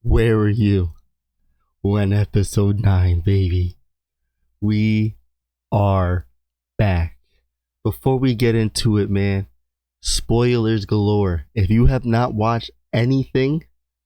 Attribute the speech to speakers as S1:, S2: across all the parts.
S1: Where were you when episode 9, baby? We are back. Before we get into it, man, spoilers galore. If you have not watched anything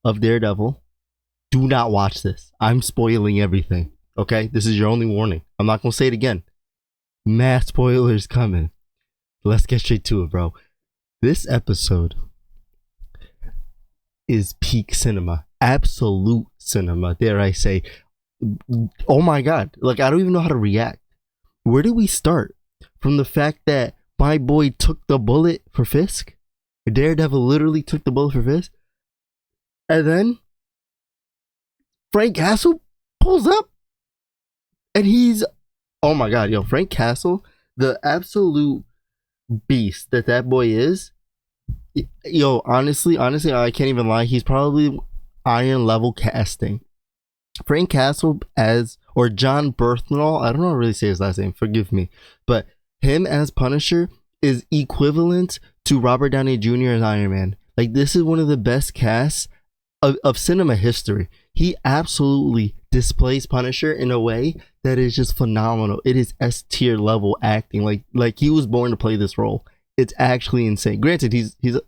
S1: of Daredevil, do not watch this. I'm spoiling everything. Okay? This is your only warning. I'm not going to say it again. Mass spoilers coming. Let's get straight to it, bro. This episode is peak cinema. Absolute cinema, dare I say. Oh my god. Like, I don't even know how to react. Where do we start? From the fact that my boy took the bullet for Fisk? Daredevil literally took the bullet for Fisk? And then Frank Castle pulls up and he's, oh my god, yo, Frank Castle, the absolute beast that boy is. Yo, honestly, I can't even lie. He's probably iron level casting. Frank Castle as, or John Berthnall, I don't know how to really say his last name, forgive me, but him as Punisher is equivalent to Robert Downey Jr. as Iron Man. Like, this is one of the best casts of cinema history. He absolutely displays Punisher in a way that is just phenomenal. It is S tier level acting. Like he was born to play this role. It's actually insane. Granted, he's a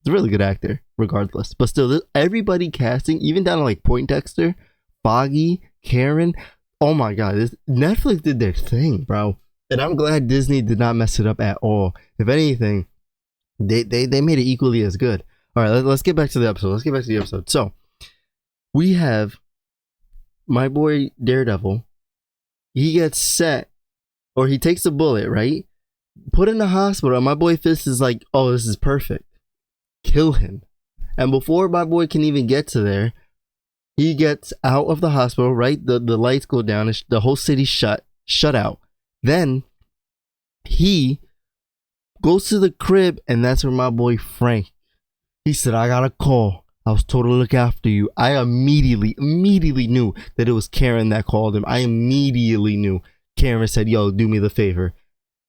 S1: really good actor, regardless. But still, everybody casting, even down to like Poindexter, Foggy, Karen. Oh my god, Netflix did their thing, bro. And I'm glad Disney did not mess it up at all. If anything, they made it equally as good. All right, let's get back to the episode. So we have my boy Daredevil. He gets set, or he takes a bullet, right? Put in the hospital. My boy Fisk is like, oh, this is perfect. Kill him. And before my boy can even get to there, he gets out of the hospital, right? The lights go down. The whole city's shut out. Then he goes to the crib, and that's where my boy Frank, he said, I got a call. I was told to look after you. I immediately knew that it was Karen that called him. I immediately knew. Karen said, yo, do me the favor.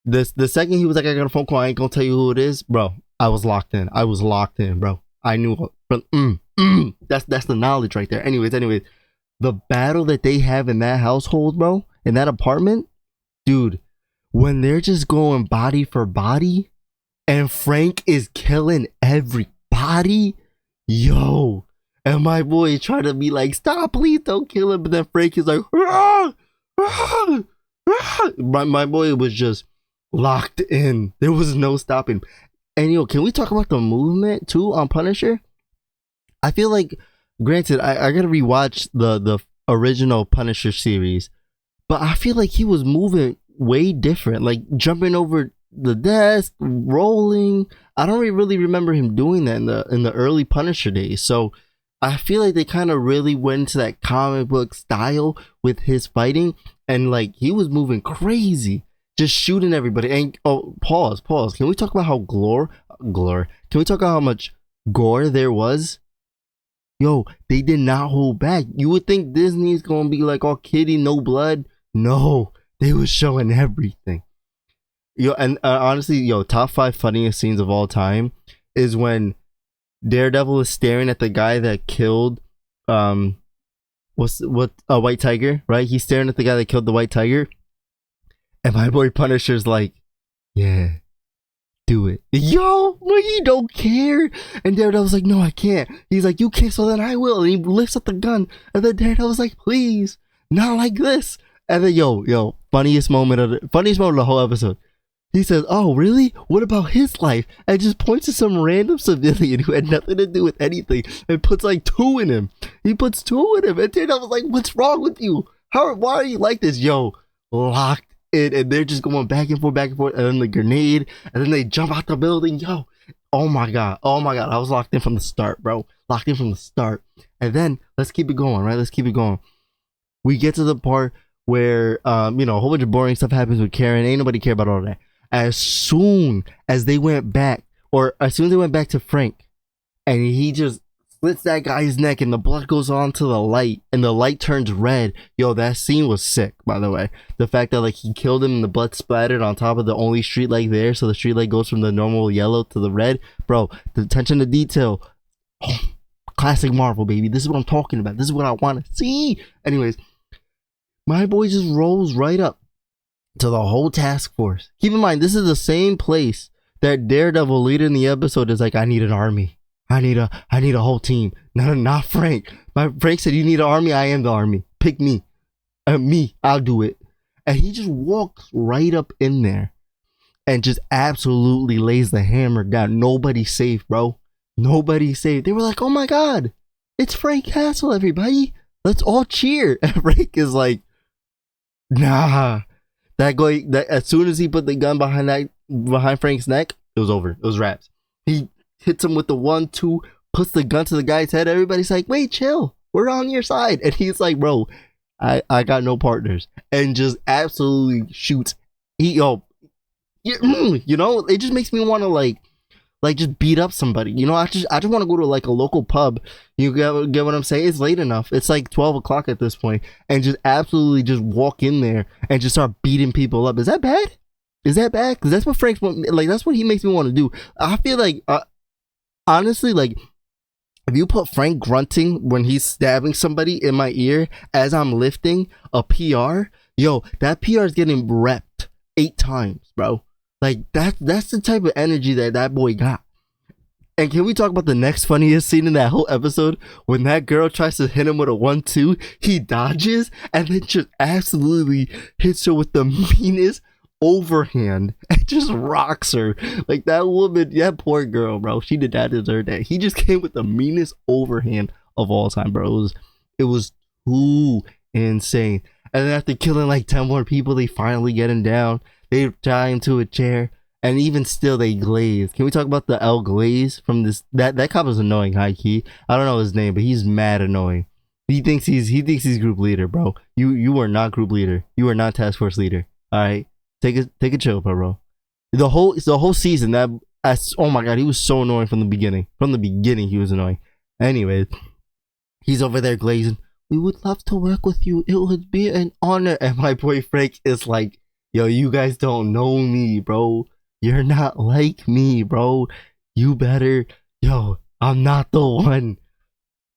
S1: The second he was like, I got a phone call, I ain't gonna tell you who it is, bro. I was locked in, bro. I knew. That's the knowledge right there. Anyways, the battle that they have in that household, bro, in that apartment, dude, when they're just going body for body, and Frank is killing everybody, yo, and my boy trying to be like, stop, please don't kill him, but then Frank is like, ah, ah, ah. My boy was just locked in. There was no stopping. And yo, can we talk about the movement too on Punisher? I feel like, granted, I gotta rewatch the original Punisher series, but I feel like he was moving way different, like jumping over the desk, rolling. I don't really remember him doing that in the early Punisher days. So I feel like they kind of really went into that comic book style with his fighting, and like he was moving crazy, just shooting everybody. And oh, pause. Can we talk about how Can we talk about how much gore there was? Yo, they did not hold back. You would think Disney's gonna be like all kitty, no blood. No, they was showing everything. Yo, and honestly, yo, top 5 funniest scenes of all time is when Daredevil is staring at the guy that killed a white tiger, right? He's staring at the guy that killed the white tiger, and my boy Punisher's like, yeah, do it. Yo, well, he don't care. And Daredevil's like, no, I can't. He's like, you can't, so then I will. And he lifts up the gun, and then Daredevil's like, please, not like this. And then yo, funniest moment of the whole episode. He says, oh, really? What about his life? And just points to some random civilian who had nothing to do with anything and puts like 2 in him. He puts 2 in him. And Daredevil was like, what's wrong with you? Why are you like this? Yo, locked in. And they're just going back and forth. And then the grenade. And then they jump out the building. Yo, oh my God. I was locked in from the start, bro. And then let's keep it going, right? We get to the part where, a whole bunch of boring stuff happens with Karen. Ain't nobody care about all that. As soon as they went back to Frank, and he just slits that guy's neck, and the blood goes on to the light, and the light turns red. Yo, that scene was sick, by the way. The fact that like he killed him and the blood splattered on top of the only street light there, so the street light goes from the normal yellow to the red. Bro, the attention to detail. Oh, classic Marvel, baby. This is what I'm talking about. This is what I want to see. Anyways, my boy just rolls right up to the whole task force. Keep in mind, this is the same place that Daredevil later in the episode is like, I need an army. I need a whole team. No, not Frank. Frank said, you need an army. I am the army. Pick me. I'll do it. And he just walks right up in there and just absolutely lays the hammer down. Nobody's safe, bro. Nobody's safe. They were like, oh my God, it's Frank Castle, everybody. Let's all cheer. And Frank is like, nah. That guy, as soon as he put the gun behind Frank's neck, it was over. It was wraps. He hits him with the 1-2, puts the gun to the guy's head. Everybody's like, wait, chill. We're on your side. And he's like, bro, I got no partners. And just absolutely shoots. You know, it just makes me want to like just beat up somebody. You know, I just want to go to like a local pub. You get what I'm saying? It's late enough. It's like 12 o'clock at this point, and just absolutely just walk in there and just start beating people up. Is that bad? Is that bad? Because that's what Frank's like. That's what he makes me want to do. I feel like, honestly, like if you put Frank grunting when he's stabbing somebody in my ear as I'm lifting a PR, yo, that PR is getting repped 8 times, bro. Like that's the type of energy that boy got. And can we talk about the next funniest scene in that whole episode? When that girl tries to hit him with a 1-2, he dodges and then just absolutely hits her with the meanest overhand and just rocks her. Like that woman, that poor girl, bro. She did not deserve that. He just came with the meanest overhand of all time, bro. It was too insane. And then after killing like 10 more people, they finally get him down. They tie him to a chair, and even still, they glaze. Can we talk about the L Glaze from this? That cop is annoying, high key. I don't know his name, but he's mad annoying. He thinks he's group leader, bro. You are not group leader. You are not task force leader. All right, take a chill, bro. The whole season oh my God, he was so annoying from the beginning. From the beginning, he was annoying. Anyways, he's over there glazing. We would love to work with you. It would be an honor. And my boy Frank is like, yo, you guys don't know me, bro. You're not like me, bro. You better, yo, I'm not the one.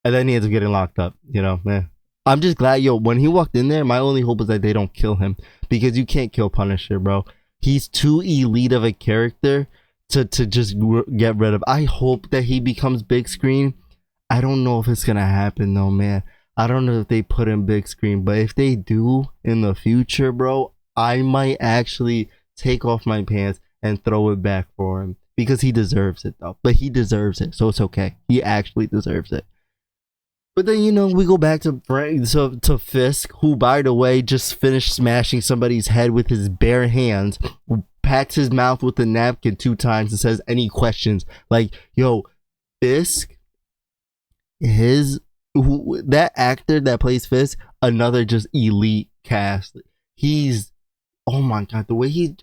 S1: And then he ends up getting locked up, you know, man. I'm just glad, yo, when he walked in there, my only hope is that they don't kill him. Because you can't kill Punisher, bro. He's too elite of a character to just get rid of. I hope that he becomes big screen. I don't know if it's going to happen, though, man. I don't know if they put him big screen. But if they do in the future, bro, I might actually take off my pants and throw it back for him because he deserves it, though. But he deserves it, so it's okay. He actually deserves it. But then, you know, we go back to Fisk, who, by the way, just finished smashing somebody's head with his bare hands, pats his mouth with a napkin 2 times and says, any questions? Like, yo, Fisk, that actor that plays Fisk, another just elite cast. He's, oh my God, the way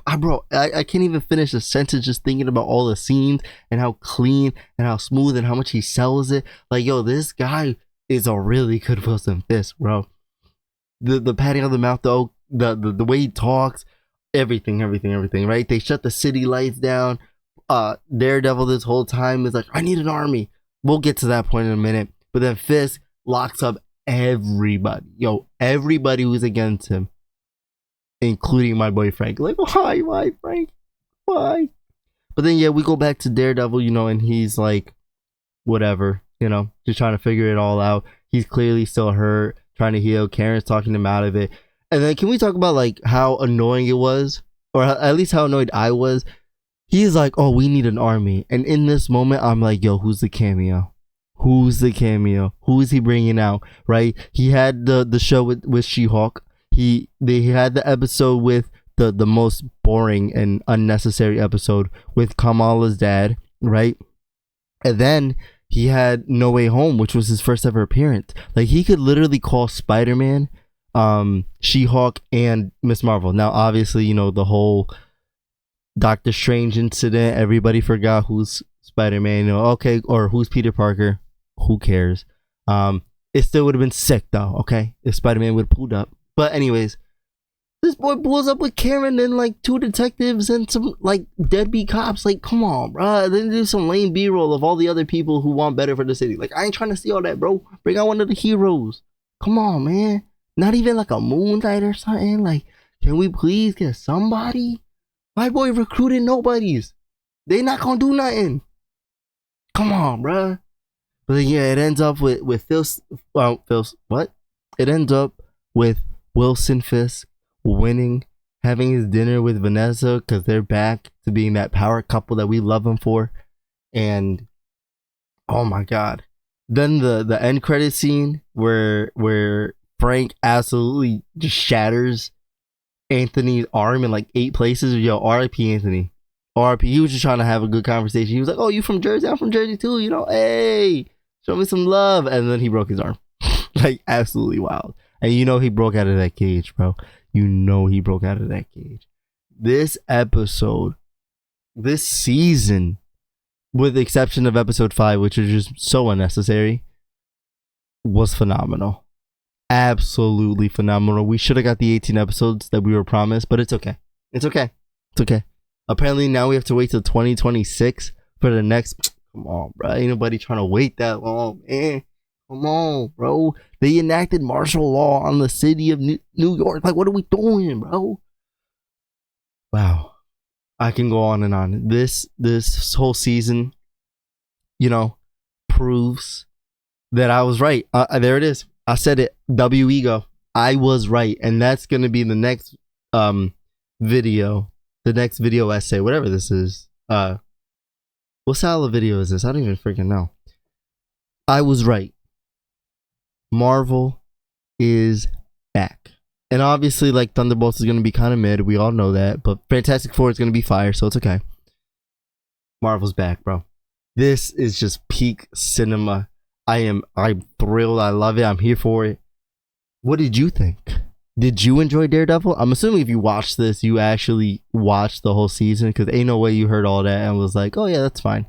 S1: I can't even finish a sentence just thinking about all the scenes and how clean and how smooth and how much he sells it. Like, yo, this guy is a really good Wilson Fisk, bro. The patting on the mouth, though, the way he talks, everything, right? They shut the city lights down. Daredevil this whole time is like, I need an army. We'll get to that point in a minute. But then Fisk locks up everybody. Yo, everybody who's against him, including my boy Frank. Like, why, Frank? Why? But then, yeah, we go back to Daredevil, you know, and he's like, whatever, you know, just trying to figure it all out. He's clearly still hurt, trying to heal. Karen's talking him out of it. And then, can we talk about, like, how annoying it was? Or at least how annoyed I was? He's like, oh, we need an army. And in this moment, I'm like, yo, who's the cameo? Who's the cameo? Who is he bringing out, right? He had the show with She-Hulk. They had the episode with the most boring and unnecessary episode with Kamala's dad, right? And then he had No Way Home, which was his first ever appearance. Like, he could literally call Spider-Man, She-Hulk, and Miss Marvel. Now, obviously, you know, the whole Doctor Strange incident, everybody forgot who's Spider-Man, you know, okay, or who's Peter Parker. Who cares? It still would have been sick, though, okay? If Spider-Man would have pulled up. But anyways, This boy pulls up with Karen and like 2 detectives and some like deadbeat cops. Like, come on, bro. Then do some lame B-roll of all the other people who want better for the city. Like, I ain't trying to see all that, bro. Bring out one of the heroes. Come on, man. Not even like a Moon Knight or something. Like, can we please get somebody? My boy recruited nobodies. They not gonna do nothing. Come on, bro. But yeah, it ends up with what? It ends up with Wilson Fisk winning, having his dinner with Vanessa because they're back to being that power couple that we love them for. And oh my god. Then the end credit scene where Frank absolutely just shatters Anthony's arm in like 8 places. Yo, R.I.P. Anthony. R.I.P. He was just trying to have a good conversation. He was like, "Oh, you from Jersey? I'm from Jersey too. You know, hey, show me some love." And then he broke his arm. Like, absolutely wild. And you know he broke out of that cage, bro. You know he broke out of that cage. This episode, this season, with the exception of episode 5, which is just so unnecessary, was phenomenal. Absolutely phenomenal. We should have got the 18 episodes that we were promised, but it's okay. It's okay. It's okay. Apparently now we have to wait till 2026 for the next. Come on, bro. Ain't nobody trying to wait that long, man. Come on, bro. They enacted martial law on the city of New York. Like, what are we doing, bro? Wow. I can go on and on. This whole season, you know, proves that I was right. There it is. I said it. W ego. I was right, and that's gonna be the next video, the next video essay, whatever this is. What style of video is this? I don't even freaking know. I was right. Marvel is back, and obviously, like, Thunderbolts is gonna be kind of mid. We all know that, but Fantastic Four is gonna be fire, so it's okay. Marvel's back, bro. This is just peak cinema. I'm thrilled. I love it. I'm here for it. What did you think? Did you enjoy Daredevil? I'm assuming if you watched this, you actually watched the whole season, because ain't no way you heard all that and was like, oh yeah, that's fine.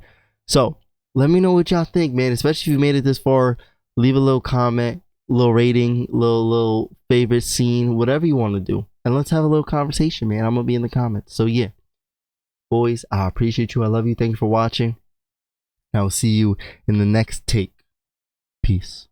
S1: So let me know what y'all think, man. Especially if you made it this far. Leave a little comment, little rating, little favorite scene, whatever you want to do. And let's have a little conversation, man. I'm going to be in the comments. So yeah, boys, I appreciate you. I love you. Thank you for watching. I will see you in the next take. Peace.